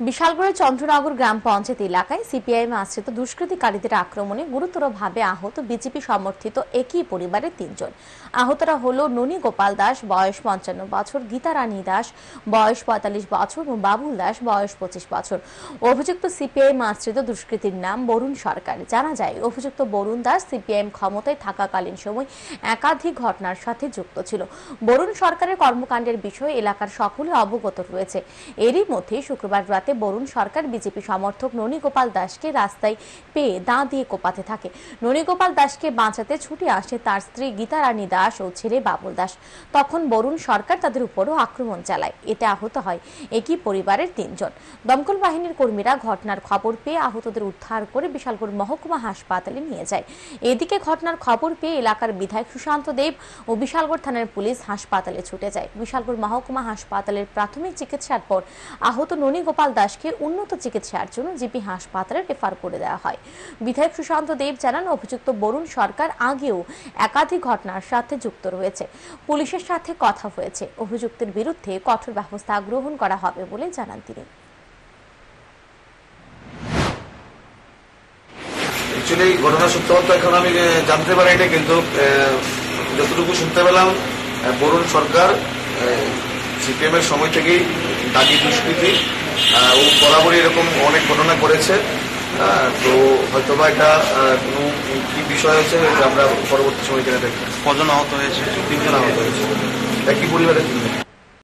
বিশালগড়ের চন্দ্রনগর গ্রাম পঞ্চায়েত এলাকায় সিপিআইএম আশ্রিত দুষ্কৃতিকারীদের আক্রমণে গুরুতরভাবে আহত বিজেপি সমর্থিত একই পরিবারের ৩ জন। আহতরা হল ননী গোপাল দাস বয়স ৫৫ বছর, গীতা রানী দাস বয়স ৪৫ বছর এবং বাবুল দাস বয়স ২৫ বছর। অভিযুক্ত সিপিআইএম আশ্রিত দুষ্কৃতীর নাম বরুণ সরকার। জানা যায়, অভিযুক্ত বরুণ দাস সিপিআইএম ক্ষমতায় থাকাকালীন সময় একাধিক ঘটনার সাথে যুক্ত ছিল। বরুণ সরকারের কর্মকাণ্ডের বিষয়ে এলাকার সকলে অবগত রয়েছে। এরই মধ্যে শুক্রবার রাতে বরুণ সরকার বিজেপি সমর্থক ননী গোপাল দাসকে রাস্তায় পেয়ে দাঁ দিয়ে কোপাতে থাকে। ননী গোপাল দাসকে বাঁচাতে ছুটে আসে তার স্ত্রী গীতা রানী দাস ও ছেলে বাবুল দাস। তখন বরুণ সরকার তাদের উপরও আক্রমণ চালায়। এতে আহত হয় একই পরিবারের ৩ জন। দমকল বাহিনীর কর্মীরা ঘটনার খবর পেয়ে আহতদের উদ্ধার করে বিশালগড় মহকুমা হাসপাতালে নিয়ে যায়। এদিকে ঘটনার খবর পেয়ে এলাকার বিধায়ক সুশান্ত দেব ও বিশালগড় থানার পুলিশ হাসপাতালে ছুটে যায়। বিশালগড় মহকুমা হাসপাতালের প্রাথমিক চিকিৎসার পর আহত ননী গোপাল দাসকে উন্নত চিকিৎসার জন্য জিপি হাসপাতালে রেফার করে দেওয়া হয়। বিধায়ক সুশান্ত দেব জানান, অভিযুক্ত বরুণ সরকার আগেও একাধিক ঘটনার সাথে যুক্ত রয়েছে। পুলিশের সাথে কথা হয়েছে, অভিযুক্তের বিরুদ্ধে কঠোর ব্যবস্থা গ্রহণ করা হবে বলে জানান তিনি। অ্যাকচুয়ালি ঘটনার সত্যতা এখন আমি জানতে পারিনি, কিন্তু যতটুকু শুনতে পেলাম বরুণ সরকার সিপিএম এর সময় থেকেই দাগি দুষ্কৃতি ও বরাবরই এরকম অনেক ঘটনা করেছে। তো হয়তোবা এটা কোনো কি বিষয় হয়েছে আমরা পরবর্তী সময় জেনে দেখব। কজন আহত হয়েছে? ৩ জন আহত হয়েছে, একই পরিবারের ৩ জন।